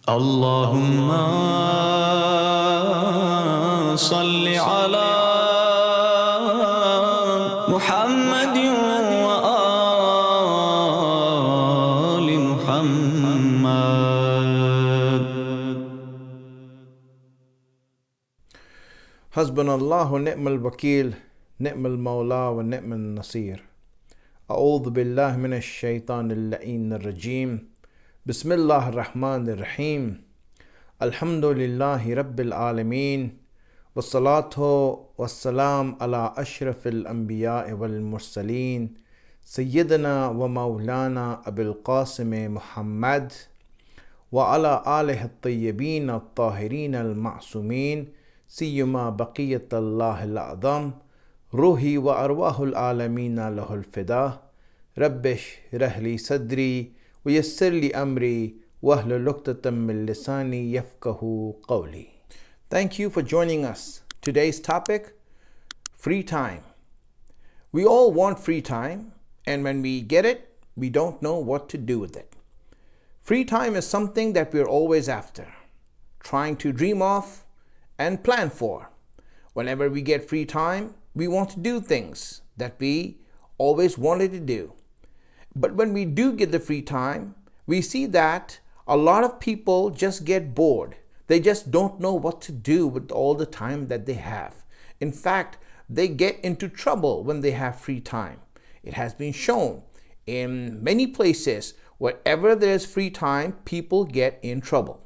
اللهم صل على محمد وآل محمد. حسبنا الله ونعم الوكيل نعم المولى ونعم النصير. أعوذ بالله من الشيطان اللعين الرجيم. بسم الله الرحمن الرحيم. الحمد لله رب العالمين والصلاة والسلام على أشرف الأنبياء والمرسلين سيدنا ومولانا أبي القاسم محمد وعلى آله الطيبين الطاهرين المعصومين سيما بقية الله الأعظم روحي وأرواح العالمين له الفداء. رب اشرح لي صدري ويسر لي أمري واحلل عقدة من لساني يفقهوا قولي. Thank you for joining us. Today's topic, free time. We all want free time, and when we get it, we don't know what to do with it. Free time is something that we're always after, trying to dream of and plan for. Whenever we get free time, we want to do things that we always wanted to do. But when we do get the free time, we see that a lot of people just get bored. They just don't know what to do with all the time that they have. In fact, they get into trouble when they have free time. It has been shown in many places, wherever there's free time, people get in trouble.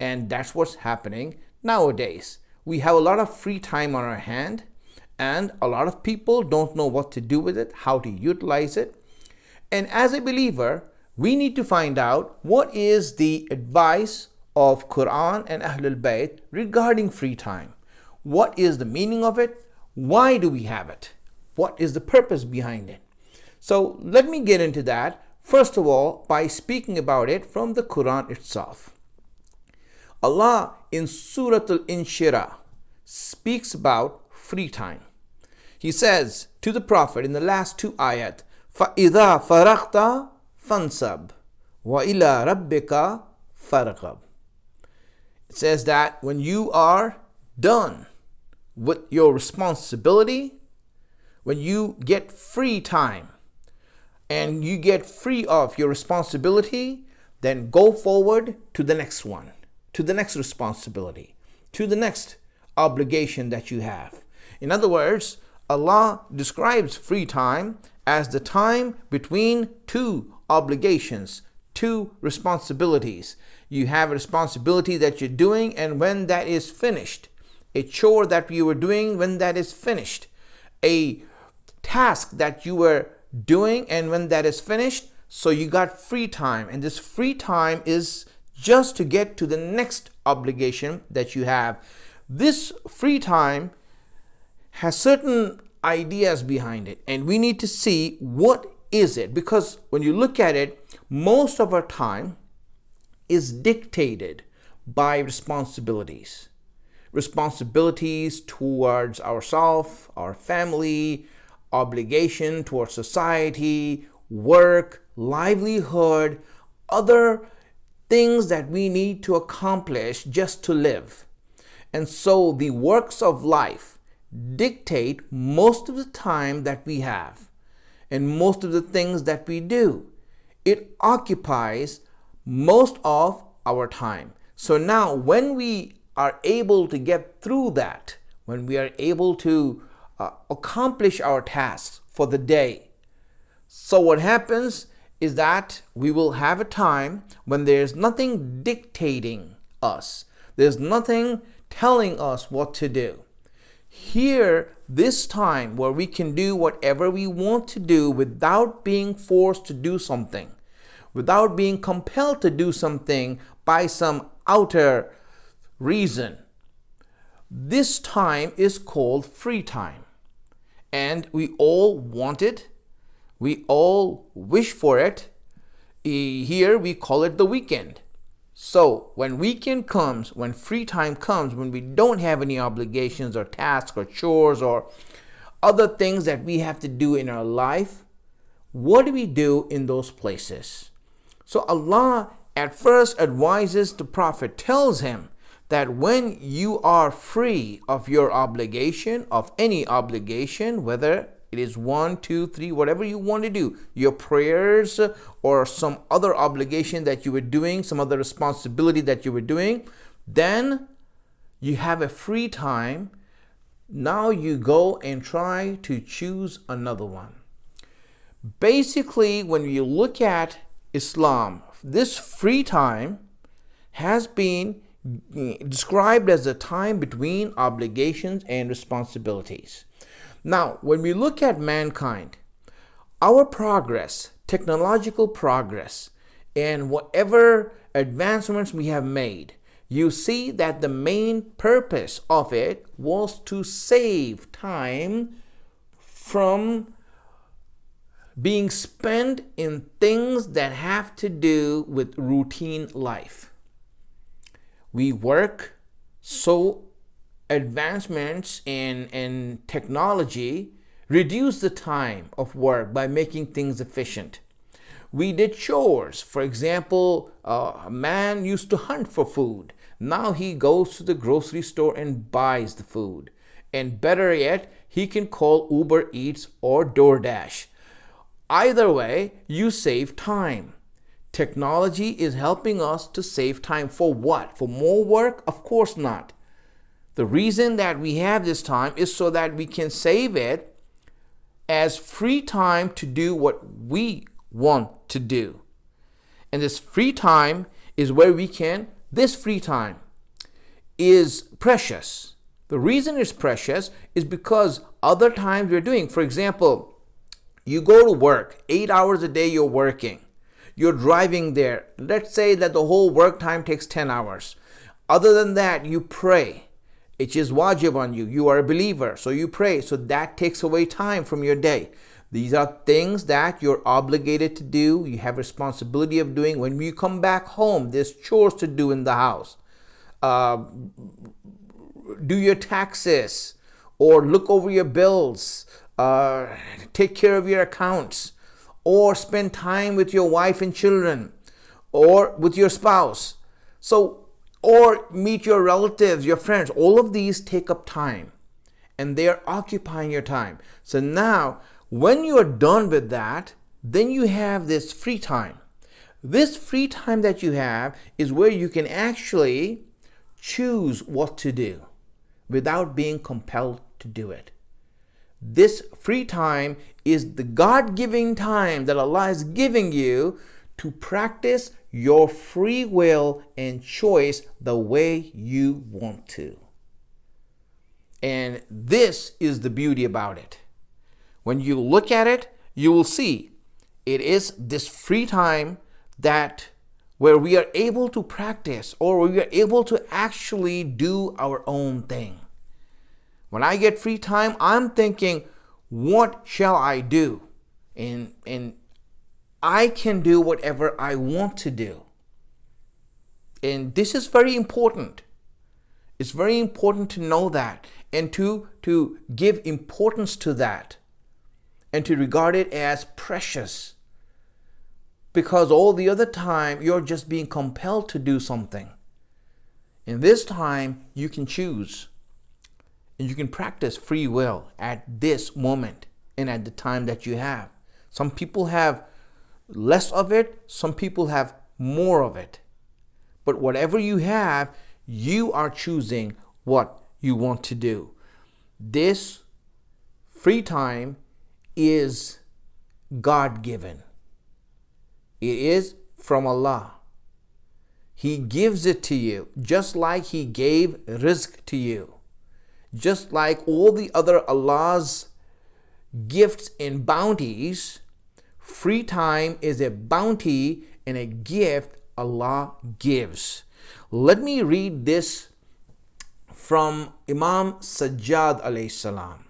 And that's what's happening nowadays. We have a lot of free time on our hand, and a lot of people don't know what to do with it, how to utilize it. And as a believer, we need to find out what is the advice of Quran and Ahlul Bayt regarding free time. What is the meaning of it? Why do we have it? What is the purpose behind it? So let me get into that, first of all, by speaking about it from the Quran itself. Allah in soratul Inshirāḥ speaks about free time. He says to the Prophet in the last two ayat, فَإِذَا فَرَغْتَ فَانْصَبْ وَإِلَىٰ رَبِّكَ فَارْغَب. It says that when you are done with your responsibility, when you get free time and you get free of your responsibility, then go forward to the next one, to the next responsibility, to the next obligation that you have. In other words, Allah describes free time as the time between two obligations, two responsibilities. You have a responsibility that you're doing, and when that is finished, a chore that you were doing, when that is finished, a task that you were doing, and when that is finished, so you got free time. And this free time is just to get to the next obligation that you have. This free time has certain ideas behind it, and we need to see what is it, because when you look at it, most of our time is dictated by responsibilities towards ourselves, our family, obligation towards society, work, livelihood, other things that we need to accomplish just to live. And so the works of life dictate most of the time that we have and most of the things that we do. It occupies most of our time. So now when we are able to get through that, when we are able to accomplish our tasks for the day, so what happens is that we will have a time when there's nothing dictating us. There's nothing telling us what to do. Here, this time where we can do whatever we want to do without being forced to do something, without being compelled to do something by some outer reason. This time is called free time. And we all want it. We all wish for it. Here we call it the weekend. So when weekend comes, when free time comes, when we don't have any obligations or tasks or chores or other things that we have to do in our life, what do we do in those places? So Allah at first advises the Prophet, tells him that when you are free of your obligation, of any obligation, whether it is 1, 2, 3, whatever you want to do, your prayers or some other obligation that you were doing, some other responsibility that you were doing, then you have a free time. Now you go and try to choose another one. Basically, when you look at Islam, this free time has been described as a time between obligations and responsibilities. Now, when we look at mankind, our progress, technological progress, and whatever advancements we have made, you see that the main purpose of it was to save time from being spent in things that have to do with routine life. We work, so advancements in technology reduce the time of work by making things efficient. We did chores. For example, a man used to hunt for food. Now he goes to the grocery store and buys the food. And better yet, he can call Uber Eats or DoorDash. Either way, you save time. Technology is helping us to save time. For what? For more work? Of course not. The reason that we have this time is so that we can save it as free time to do what we want to do. And this free time is where this free time is precious. The reason it's precious is because other times we're doing, for example, you go to work, 8 hours a day you're working. You're driving there. Let's say that the whole work time takes 10 hours. Other than that, you pray. It is wajib on you. You are a believer, so you pray. So that takes away time from your day. These are things that you're obligated to do. You have responsibility of doing. When you come back home, there's chores to do in the house. Do your taxes or look over your bills. Take care of your accounts, or spend time with your wife and children, or with your spouse. Or meet your relatives, your friends. All of these take up time, and they are occupying your time. So now, when you are done with that, then you have this free time. This free time that you have is where you can actually choose what to do without being compelled to do it. This free time is the God-given time that Allah is giving you to practice your free will and choice the way you want to. And this is the beauty about it. When you look at it, you will see it is this free time that where we are able to practice, or we are able to actually do our own thing. When I get free time, I'm thinking, what shall I do? And I can do whatever I want to do. And this is very important. It's very important to know that, and to give importance to that, and to regard it as precious. Because all the other time, you're just being compelled to do something. In this time, you can choose. And you can practice free will at this moment and at the time that you have. Some people have less of it, some people have more of it. But whatever you have, you are choosing what you want to do. This free time is God-given. It is from Allah. He gives it to you, just like He gave rizq to you. Just like all the other Allah's gifts and bounties, free time is a bounty and a gift Allah gives. Let me read this from Imam Sajjad alayhi salam.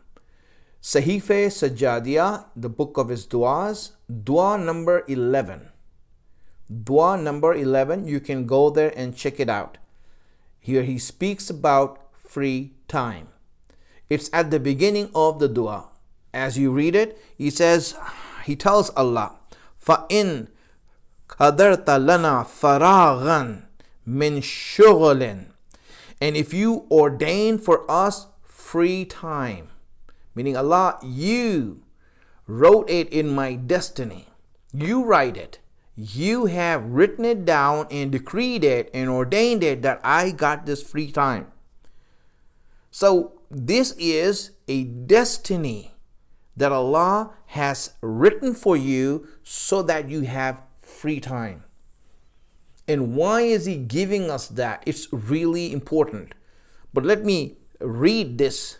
Sahife Sajjadiyah, the book of his du'as, dua number 11. Dua number 11, you can go there and check it out. Here he speaks about free time. It's at the beginning of the dua. As you read it, he tells Allah, فَإِن قدرت لنا فراغا من شغل. And if you ordain for us free time, meaning Allah, you wrote it in my destiny. You write it. You have written it down and decreed it and ordained it that I got this free time. So this is a destiny that Allah has written for you so that you have free time. And why is He giving us that? It's really important. But let me read this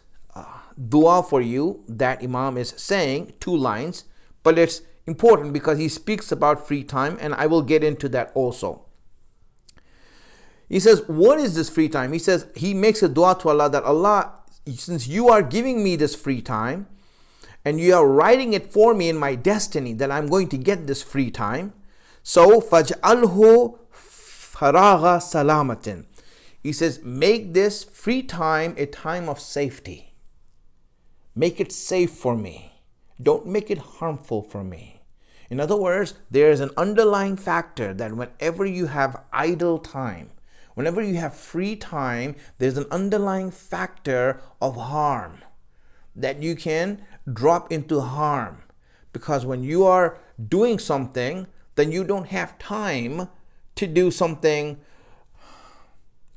dua for you that Imam is saying, 2 lines, but it's important because he speaks about free time, and I will get into that also. He says, what is this free time? He says, he makes a dua to Allah that Allah, since you are giving me this free time and you are writing it for me in my destiny that I'm going to get this free time, so faj'alhu faragha salamatin. He says, make this free time a time of safety. Make it safe for me. Don't make it harmful for me. In other words, there is an underlying factor that whenever you have idle time, whenever you have free time, there's an underlying factor of harm that you can drop into harm. Because when you are doing something, then you don't have time to do something,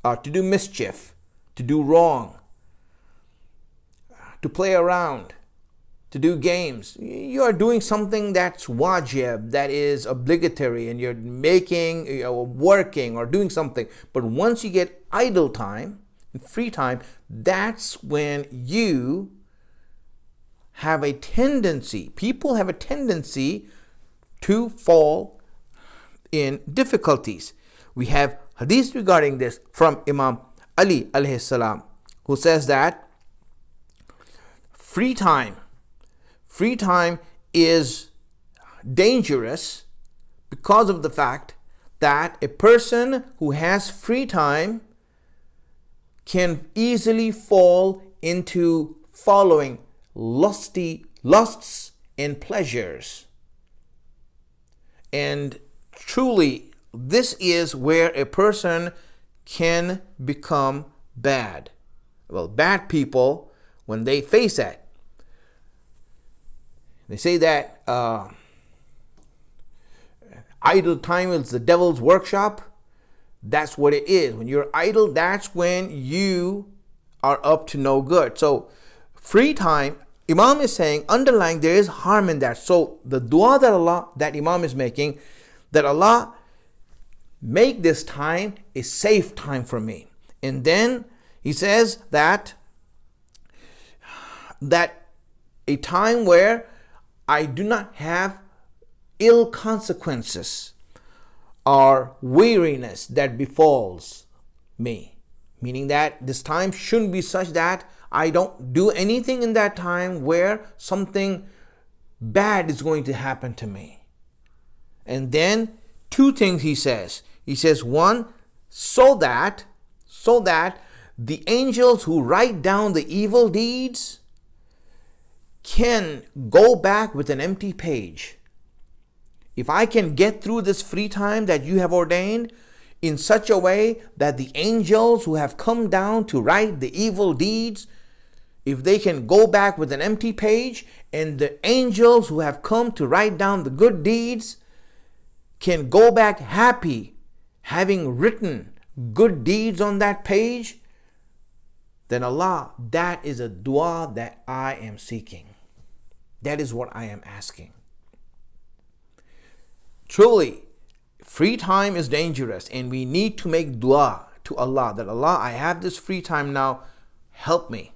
to do mischief, to do wrong, to play around, to do games. You are doing something that's wajib, that is obligatory, and you're making, working or doing something. But once you get idle time, free time, that's when you have a tendency, people have a tendency to fall in difficulties. We have hadith regarding this from Imam Ali alayhi salam, who says that free time is dangerous because of the fact that a person who has free time can easily fall into following lusts and pleasures. And truly, this is where a person can become bad. Well, bad people, when they face that, they say that idle time is the devil's workshop. That's what it is. When you're idle, that's when you are up to no good. So free time, Imam is saying, underlying, there is harm in that. So the dua that Imam is making, that Allah make this time a safe time for me. And then he says that a time where I do not have ill consequences or weariness that befalls me. Meaning that this time shouldn't be such that I don't do anything in that time where something bad is going to happen to me. And then 2 things he says. He says, 1, so that the angels who write down the evil deeds can go back with an empty page. If I can get through this free time that you have ordained in such a way that the angels who have come down to write the evil deeds, if they can go back with an empty page, and the angels who have come to write down the good deeds can go back happy, having written good deeds on that page, then Allah, that is a dua that I am seeking. That is what I am asking. Truly, free time is dangerous, and we need to make dua to Allah that Allah, I have this free time now, help me,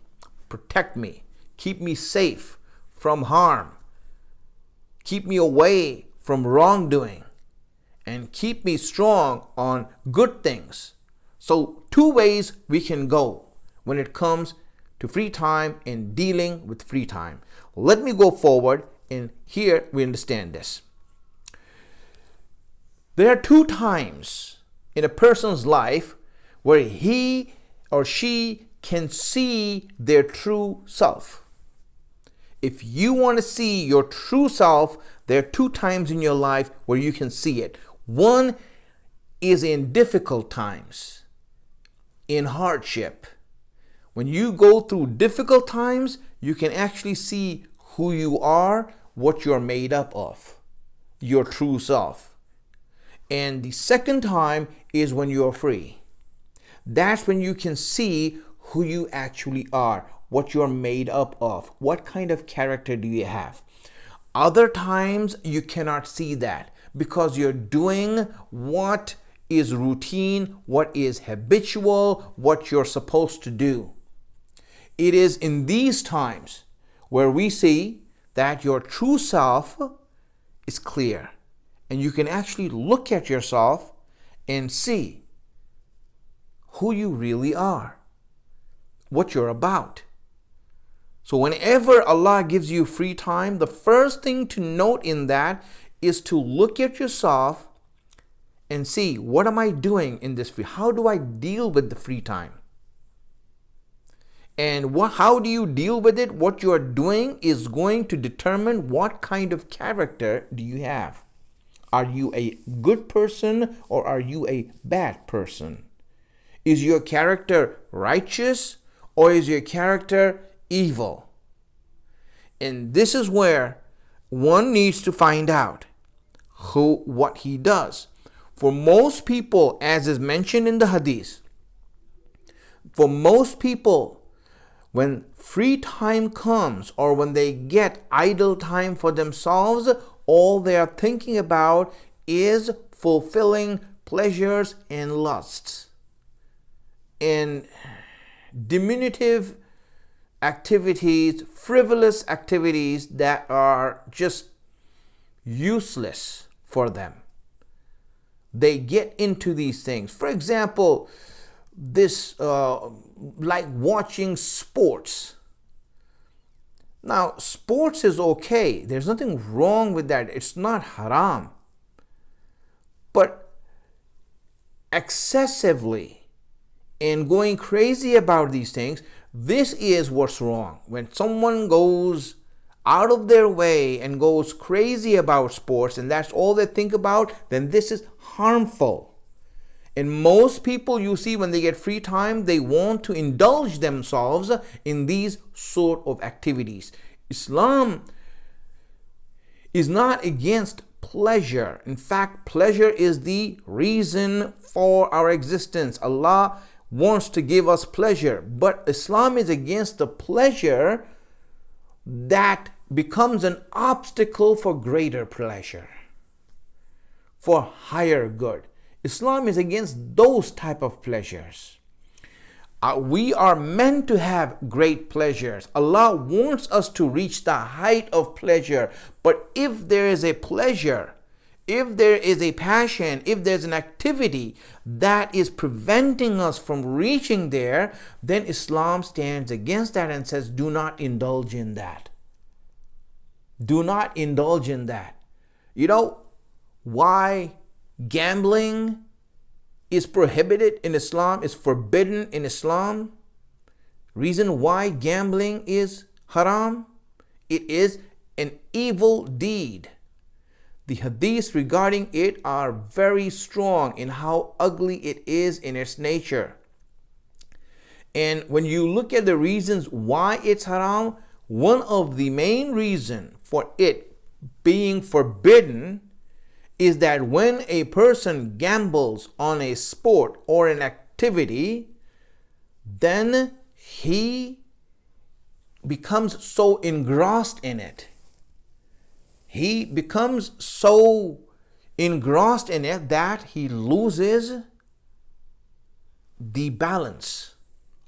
protect me, keep me safe from harm, keep me away from wrongdoing, and keep me strong on good things. So 2 ways we can go when it comes to free time and dealing with free time. Let me go forward, and here we understand this. There are 2 times in a person's life where he or she can see their true self. If you want to see your true self, there are 2 times in your life where you can see it. One is in difficult times, in hardship. When you go through difficult times, you can actually see who you are, what you're made up of, your true self. And the second time is when you're free. That's when you can see who you actually are, what you're made up of, what kind of character do you have. Other times you cannot see that because you're doing what is routine, what is habitual, what you're supposed to do. It is in these times where we see that your true self is clear, and you can actually look at yourself and see who you really are, what you're about. So whenever Allah gives you free time, the first thing to note in that is to look at yourself and see, what am I doing in this free? How do I deal with the free time? And how do you deal with it? What you are doing is going to determine what kind of character do you have. Are you a good person or are you a bad person? Is your character righteous or is your character evil? And this is where one needs to find out what he does. For most people, as is mentioned in the hadith, for most people, when free time comes or when they get idle time for themselves, all they are thinking about is fulfilling pleasures and lusts and diminutive activities, frivolous activities that are just useless for them. They get into these things. For example, this like watching sports. Now, sports is okay. There's nothing wrong with that. It's not haram. But excessively and going crazy about these things, this is what's wrong. When someone goes out of their way and goes crazy about sports and that's all they think about, then this is harmful. And most people you see when they get free time, they want to indulge themselves in these sort of activities. Islam is not against pleasure. In fact, pleasure is the reason for our existence. Allah wants to give us pleasure, but Islam is against the pleasure that becomes an obstacle for greater pleasure, for higher good. Islam is against those type of pleasures. We are meant to have great pleasures. Allah wants us to reach the height of pleasure. But if there is a pleasure, if there is a passion, if there's an activity that is preventing us from reaching there, then Islam stands against that and says, do not indulge in that. Do not indulge in that. You know why gambling is prohibited in Islam, is forbidden in Islam? Reason why gambling is haram? It is an evil deed. The hadiths regarding it are very strong in how ugly it is in its nature. And when you look at the reasons why it's haram, one of the main reasons for it being forbidden is that when a person gambles on a sport or an activity, then he becomes so engrossed in it. He becomes so engrossed in it that he loses the balance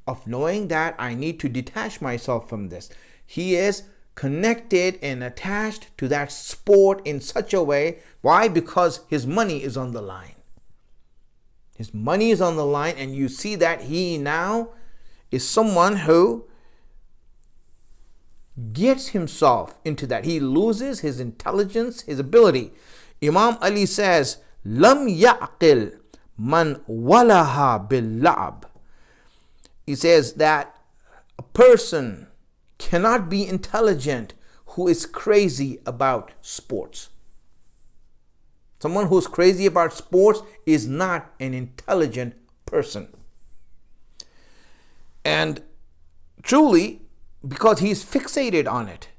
of knowing that I need to detach myself from this. He is connected and attached to that sport in such a way. Why? Because his money is on the line. His money is on the line, and you see that he now is someone who gets himself into that. He loses his intelligence, his ability. Imam Ali says, Lam ya'qil man walaha bil-la'ab. He says that a person cannot be intelligent who is crazy about sports. Someone who's crazy about sports is not an intelligent person. And truly, because he's fixated on it.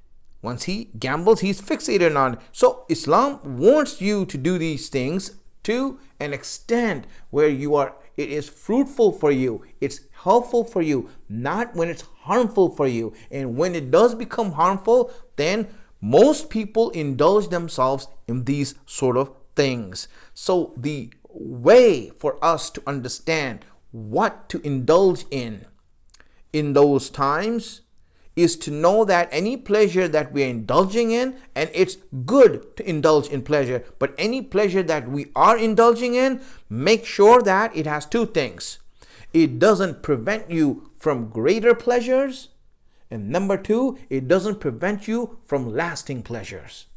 Once he gambles, he's fixated on it. So Islam wants you to do these things to an extent where it is fruitful for you, it's helpful for you, not when it's harmful for you. And when it does become harmful, then most people indulge themselves in these sort of things. So the way for us to understand what to indulge in those times is to know that any pleasure that we are indulging in, and it's good to indulge in pleasure, but any pleasure that we are indulging in, make sure that it has two things. It doesn't prevent you from greater pleasures, and number two, it doesn't prevent you from lasting pleasures.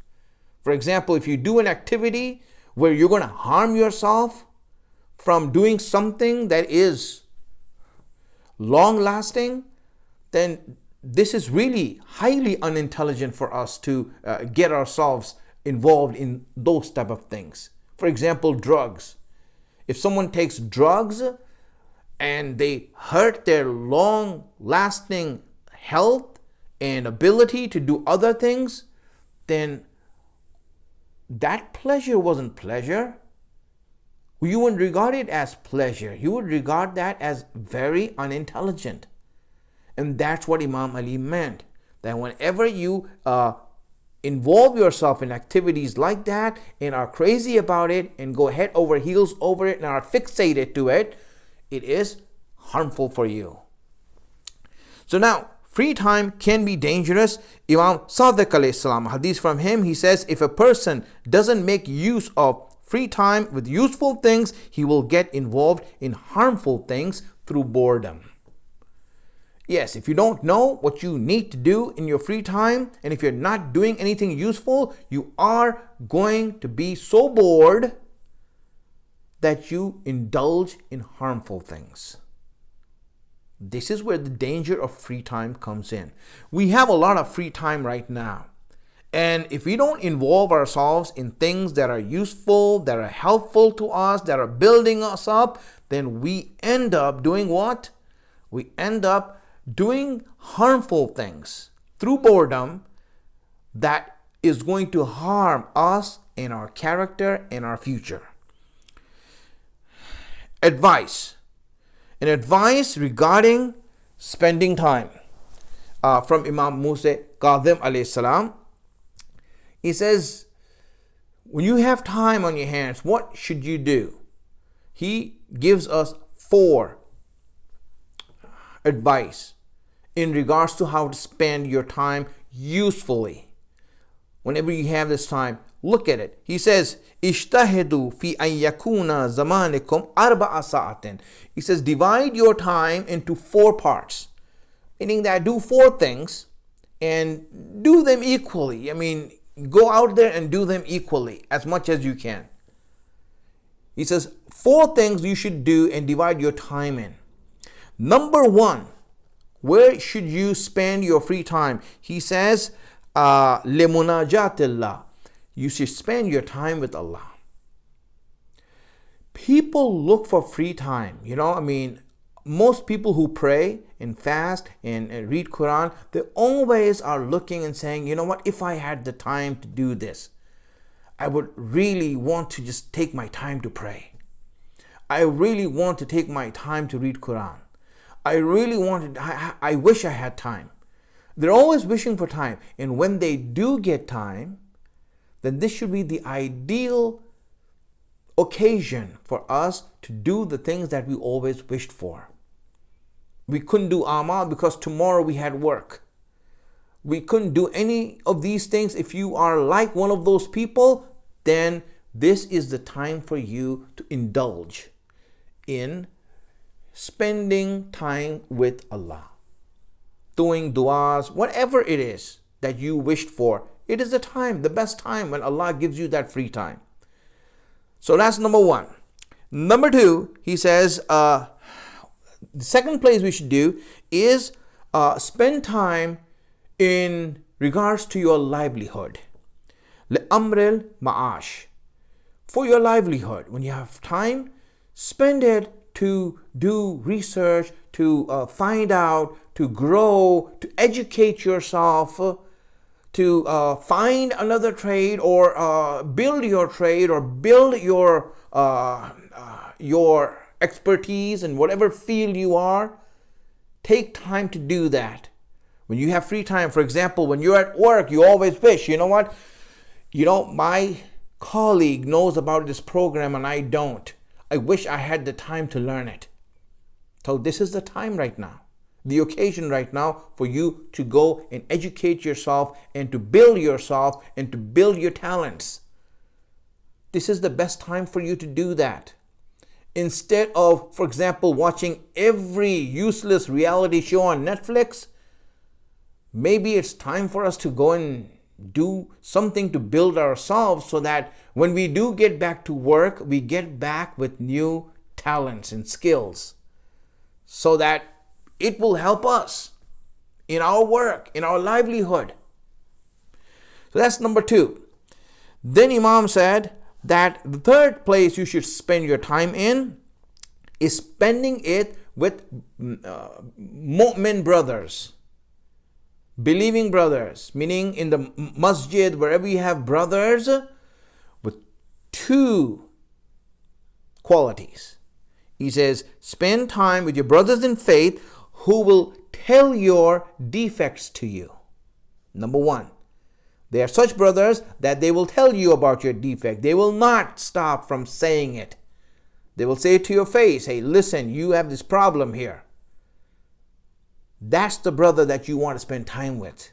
For example, if you do an activity where you're going to harm yourself from doing something that is long lasting, then this is really highly unintelligent for us to get ourselves involved in those type of things. For example, drugs. If someone takes drugs and they hurt their long-lasting health and ability to do other things, then that pleasure wasn't pleasure. You wouldn't regard it as pleasure. You would regard that as very unintelligent. And that's what Imam Ali meant, that whenever you involve yourself in activities like that and are crazy about it and go head over heels over it and are fixated to it, it is harmful for you. So now, free time can be dangerous. Imam Sadiq alayhi salam, hadith from him, he says, if a person doesn't make use of free time with useful things, he will get involved in harmful things through boredom. Yes, if you don't know what you need to do in your free time, and if you're not doing anything useful, you are going to be so bored that you indulge in harmful things. This is where the danger of free time comes in. We have a lot of free time right now. And if we don't involve ourselves in things that are useful, that are helpful to us, that are building us up, then we end up doing what? We end up doing harmful things through boredom that is going to harm us and our character and our future. Advice. An advice regarding spending time from Imam Musa Kazim alayhi salam. He says, when you have time on your hands, what should you do? He gives us 4 advice in regards to how to spend your time usefully. Whenever you have this time, look at it. He says, Ishtahidu fi an yakuna zamanikum arba'a sa'atin. He says, divide your time into 4 parts. Meaning that do 4 things and do them equally. I mean, go out there and do them equally as much as you can. He says 4 things you should do and divide your time in. Number 1, where should you spend your free time? He says, limunajatillah. You should spend your time with Allah. People look for free time. Most people who pray and fast and read Quran, they always are looking and saying, you know what, if I had the time to do this, I would really want to just take my time to pray. I really want to take my time to read Quran. I wish I had time. They're always wishing for time. And when they do get time, then this should be the ideal occasion for us to do the things that we always wished for. We couldn't do amal because tomorrow we had work. We couldn't do any of these things. If you are like one of those people, then this is the time for you to indulge in spending time with Allah, doing du'as, whatever it is that you wished for. It is the time, the best time, when Allah gives you that free time. So that's number 1. Number 2, he says, the second place we should do is spend time in regards to your livelihood. لِأَمْرِ الْمَعَاش. for your livelihood. When you have time, spend it to do research, to find out, to grow, to educate yourself, to find another trade, or build your trade, or build your expertise in whatever field you are. Take time to do that. When you have free time, for example, when you're at work, you always wish, you know what? My colleague knows about this program and I don't. I wish I had the time to learn it. So this is the time right now, the occasion right now for you to go and educate yourself and to build yourself and to build your talents. This is the best time for you to do that. Instead of, for example, watching every useless reality show on Netflix, maybe it's time for us to go and do something to build ourselves so that when we do get back to work, we get back with new talents and skills so that it will help us in our work, in our livelihood. So that's number 2. Then Imam said that the third place you should spend your time in is spending it with mu'min brothers, believing brothers, meaning in the masjid, wherever you have brothers with 2 qualities. He says, spend time with your brothers in faith who will tell your defects to you. Number 1, they are such brothers that they will tell you about your defect. They will not stop from saying it. They will say it to your face, hey, listen, you have this problem here. That's the brother that you want to spend time with.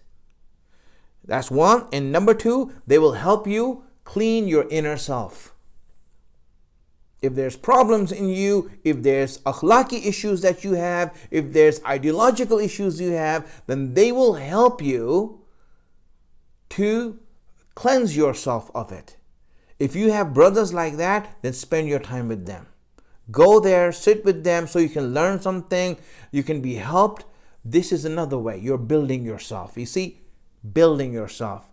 That's 1. And number 2, they will help you clean your inner self. If there's problems in you, if there's akhlaqi issues that you have, if there's ideological issues you have, then they will help you to cleanse yourself of it. If you have brothers like that, then spend your time with them. Go there, sit with them so you can learn something, you can be helped. This is another way you're building yourself. You see, building yourself.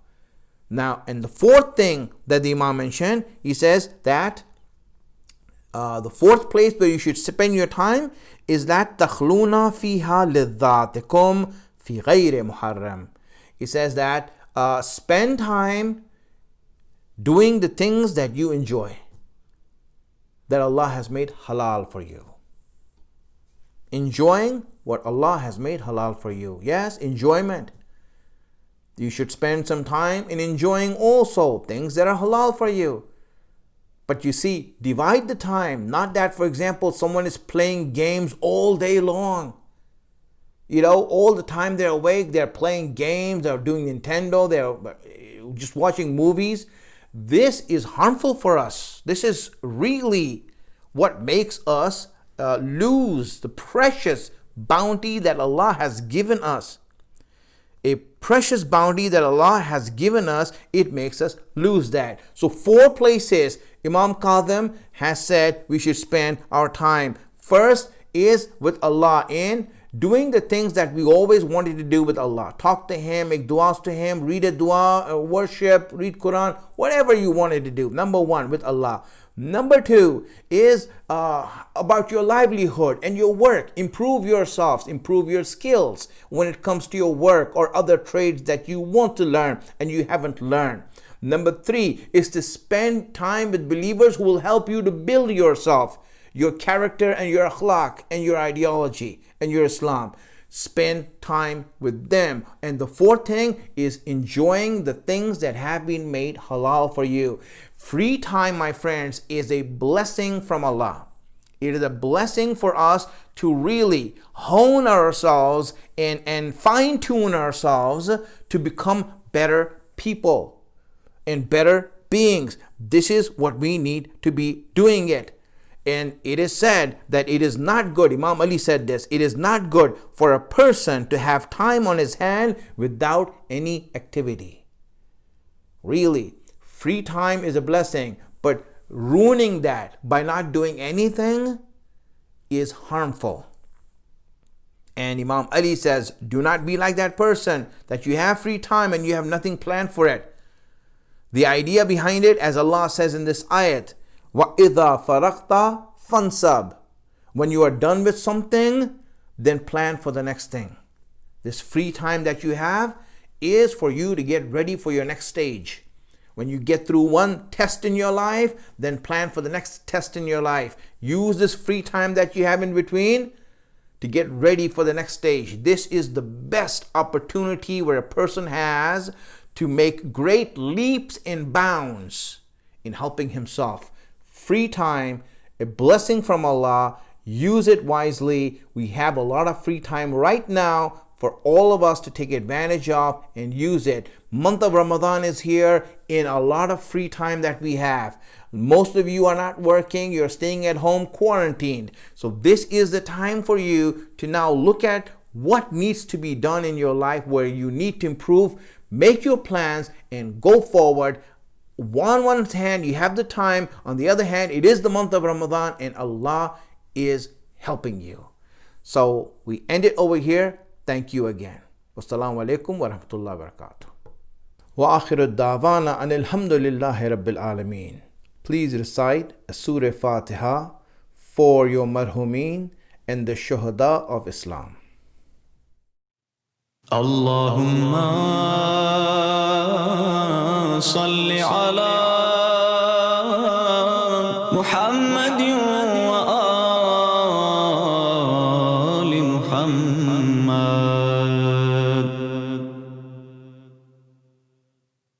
Now, and the 4th thing that the Imam mentioned, he says that the 4th place where you should spend your time is that تَخْلُونَ فِيهَا لِلذَّاتِكُمْ فِي غَيْرِ مُحَرَّمٍ. He says that spend time doing the things that you enjoy, that Allah has made halal for you. Enjoying what Allah has made halal for you. Yes, enjoyment. You should spend some time in enjoying also things that are halal for you. But you see, divide the time. Not that, for example, someone is playing games all day long. All the time they're awake, they're playing games, they're doing Nintendo, they're just watching movies. This is harmful for us. This is really what makes us lose the precious bounty that Allah has given us. A precious bounty that Allah has given us, it makes us lose that. So 4 places Imam Khadim has said we should spend our time. First is with Allah, in doing the things that we always wanted to do with Allah. Talk to Him, make du'as to Him, read a dua, worship, read Quran, whatever you wanted to do. Number 1, with Allah. Number 2 is about your livelihood and your work. Improve yourselves, improve your skills when it comes to your work or other trades that you want to learn and you haven't learned. Number 3 is to spend time with believers who will help you to build yourself, your character and your akhlaq and your ideology and your Islam. Spend time with them. And the 4th thing is enjoying the things that have been made halal for you. Free time, my friends, is a blessing from Allah. It is a blessing for us to really hone ourselves and fine-tune ourselves to become better people and better beings. This is what we need to be doing it. And it is said that it is not good, Imam Ali said this, it is not good for a person to have time on his hand without any activity. Really, free time is a blessing, but ruining that by not doing anything is harmful. And Imam Ali says, do not be like that person that you have free time and you have nothing planned for it. The idea behind it, as Allah says in this ayat, وَإِذَا فَرَغْتَ فَانْصَبْ. When you are done with something, then plan for the next thing. This free time that you have is for you to get ready for your next stage. When you get through one test in your life, then plan for the next test in your life. Use this free time that you have in between to get ready for the next stage. This is the best opportunity where a person has to make great leaps and bounds in helping himself. Free time, a blessing from Allah. Use it wisely. We have a lot of free time right now for all of us to take advantage of and use it. Month of Ramadan is here, in a lot of free time that we have. Most of you are not working, you're staying at home quarantined. So this is the time for you to now look at what needs to be done in your life, where you need to improve. Make your plans and go forward. On one hand, you have the time. On the other hand, it is the month of Ramadan and Allah is helping you. So we end it over here. Thank you again. Wassalamu alaikum wa rahmatullahi wa barakatuh. Wa akhiru da'wana anil hamdulillahi rabbil alameen. Please recite a Surah Fatiha for your marhumin and the shuhada of Islam. Allahumma salli ala